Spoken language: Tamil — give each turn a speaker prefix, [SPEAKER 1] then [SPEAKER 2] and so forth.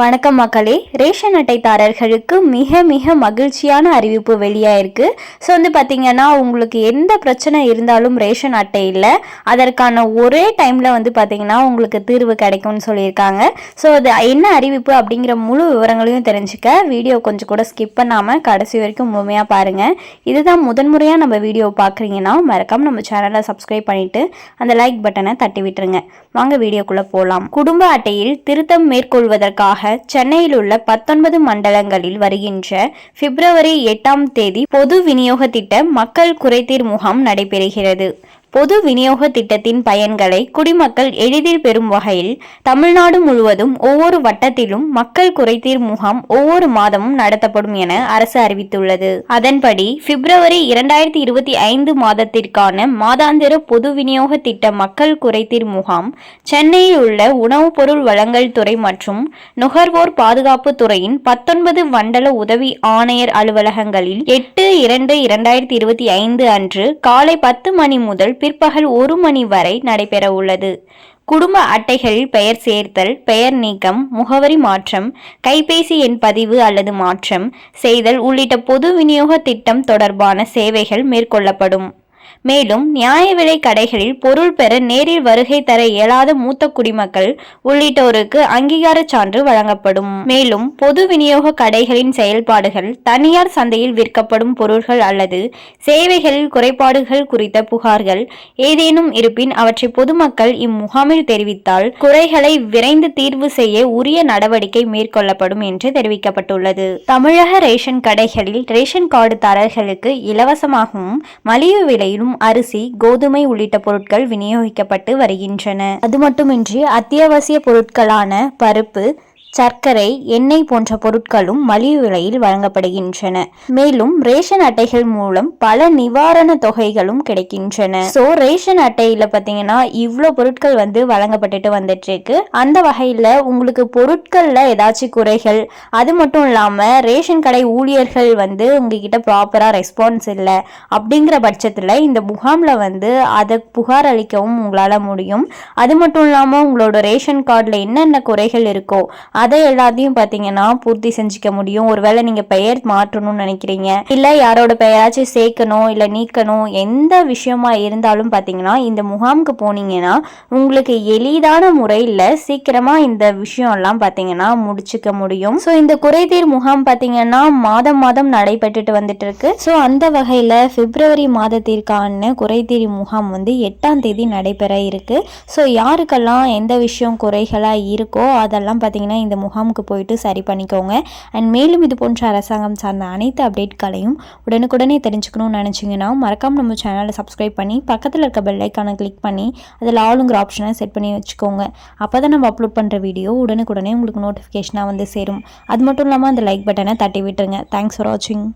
[SPEAKER 1] வணக்கம் மக்களே. ரேஷன் அட்டைதாரர்களுக்கு மிக மிக மகிழ்ச்சியான அறிவிப்பு வெளியாயிருக்கு. ஸோ பார்த்தீங்கன்னா உங்களுக்கு எந்த பிரச்சனை இருந்தாலும் ரேஷன் அட்டை இல்லை, அதற்கான ஒரே டைமில் பார்த்தீங்கன்னா உங்களுக்கு தீர்வு கிடைக்கும்னு சொல்லியிருக்காங்க. ஸோ அது என்ன அறிவிப்பு அப்படிங்கிற முழு விவரங்களையும் தெரிஞ்சுக்க வீடியோ கொஞ்சம் கூட ஸ்கிப் பண்ணாமல் கடைசி வரைக்கும் முழுமையாக பாருங்கள். இதுதான் முதன்முறையாக நம்ம வீடியோ பார்க்குறீங்கன்னா மறக்காம நம்ம சேனலை சப்ஸ்கிரைப் பண்ணிவிட்டு அந்த லைக் பட்டனை தட்டி விட்டுருங்க. வாங்க வீடியோக்குள்ளே போகலாம். குடும்ப அட்டையில் திருத்தம் மேற்கொள்வதற்காக சென்னையில் உள்ள 19 மண்டலங்களில் வருகின்ற பிப்ரவரி 8 பொது விநியோக திட்ட மக்கள் குறைதீர் முகாம் நடைபெறுகிறது. பொது விநியோக திட்டத்தின் பயன்களை குடிமக்கள் எளிதில் பெறும் வகையில் தமிழ்நாடு முழுவதும் ஒவ்வொரு வட்டத்திலும் மக்கள் குறைதீர் முகாம் ஒவ்வொரு மாதமும் நடத்தப்படும் என அரசு அறிவித்துள்ளது. அதன்படி பிப்ரவரி 2025 மாதத்திற்கான மாதாந்திர பொது விநியோக திட்ட மக்கள் குறைதீர் முகாம் சென்னையில் உள்ள உணவுப் பொருள் வழங்கல் துறை மற்றும் நுகர்வோர் பாதுகாப்பு துறையின் 19 மண்டல உதவி ஆணையர் அலுவலகங்களில் 8/2/2025 அன்று காலை 10 மணி முதல் பிற்பகல் 1 மணி வரை நடைபெற உள்ளது. குடும்ப அட்டைகளில் பெயர் சேர்த்தல், பெயர் நீக்கம், முகவரி மாற்றம், கைபேசி எண் பதிவு அல்லது மாற்றம் செய்தல் உள்ளிட்ட பொது விநியோக திட்டம் தொடர்பான சேவைகள் மேற்கொள்ளப்படும். மேலும் நியாய விலை கடைகளில் பொருள் பெற நேரில் வருகை தர இயலாத மூத்த குடிமக்கள் உள்ளிட்டோருக்கு அங்கீகார சான்று வழங்கப்படும். மேலும் பொது விநியோக கடைகளின் செயல்பாடுகள், தனியார் சந்தையில் விற்கப்படும் பொருட்கள் அல்லது சேவைகளில் குறைபாடுகள் குறித்த புகார்கள் ஏதேனும் இருப்பின் அவற்றை பொதுமக்கள் இம்முகாமில் தெரிவித்தால் குறைகளை விரைந்து தீர்வு செய்ய உரிய நடவடிக்கை மேற்கொள்ளப்படும் என்று தெரிவிக்கப்பட்டுள்ளது. தமிழக ரேஷன் கடைகளில் ரேஷன் கார்டு தாரர்களுக்கு இலவசமாகவும் மலிவு விலையிலும் அரிசி, கோதுமை உள்ளிட்ட பொருட்கள் விநியோகிக்கப்பட்டு வருகின்றன. அது மட்டுமின்றி அத்தியாவசிய பொருட்களான பருப்பு, சர்க்கரை, எண்ணெய் போன்ற பொருட்களும் மலிவு விலையில் வழங்கப்படுகின்றன. மேலும் ரேஷன் அட்டைகள் மூலம் பல நிவாரண தொகைகளும் கிடைக்கின்றன. ஸோ ரேஷன் அட்டையில பார்த்தீங்கன்னா இவ்வளோ பொருட்கள் வழங்கப்பட்டுட்டு வந்துட்டு இருக்கு. அந்த வகையில் உங்களுக்கு பொருட்கள்ல ஏதாச்சும் குறைகள், அது மட்டும் இல்லாமல் ரேஷன் கடை ஊழியர்கள் உங்ககிட்ட ப்ராப்பராக ரெஸ்பான்ஸ் இல்லை அப்படிங்கிற பட்சத்தில் இந்த முகாமில் அதை புகார் அளிக்கவும் உங்களால் முடியும். அது மட்டும் இல்லாமல் உங்களோட ரேஷன் கார்டில் என்னென்ன குறைகள் இருக்கோ அதை எல்லாத்தையும் பார்த்தீங்கன்னா பூர்த்தி செஞ்சுக்க முடியும். ஒருவேளை நீங்கள் பெயர் மாற்றணும்னு நினைக்கிறீங்க, இல்லை யாரோட பெயராச்சும் சேர்க்கணும் இல்லை நீக்கணும், எந்த விஷயமா இருந்தாலும் பார்த்தீங்கன்னா இந்த முகாமுக்கு போனீங்கன்னா உங்களுக்கு எளிதான முறையில் சீக்கிரமாக இந்த விஷயம்லாம் பார்த்தீங்கன்னா முடிச்சுக்க முடியும். ஸோ இந்த குறைதீர் முகாம் பார்த்தீங்கன்னா மாதம் மாதம் நடைபெற்றுட்டு வந்துட்டு இருக்கு. ஸோ அந்த வகையில் பிப்ரவரி மாதத்திற்கான குறைதீர் முகாம் 8 நடைபெற இருக்கு. ஸோ யாருக்கெல்லாம் எந்த விஷயம் குறைகளாக இருக்கோ அதெல்லாம் பார்த்தீங்கன்னா இந்த முகாமுக்கு போயிட்டு சரி பண்ணிக்கோங்க. அண்ட் மேலும் இது போன்ற அரசாங்கம் சார்ந்த அனைத்து அப்டேட்களையும் உடனுக்குடனே தெரிஞ்சுக்கணும்னு நினச்சிங்கன்னா மறக்காம நம்ம சேனலை சப்ஸ்கிரைப் பண்ணி பக்கத்தில் இருக்க பெல் ஐக்கானை கிளிக் பண்ணி அதில் ஆளுங்கிற ஆப்ஷனை செட் பண்ணி வச்சுக்கோங்க. அப்போ தான் நம்ம அப்லோட் பண்ணுற வீடியோ உடனுக்குடனே உங்களுக்கு நோட்டிஃபிகேஷனாக சேரும். அது மட்டும் இல்லாமல் அந்த லைக் பட்டனை தட்டி விட்டுருங்க. தேங்க்ஸ் ஃபார் வாட்சிங்.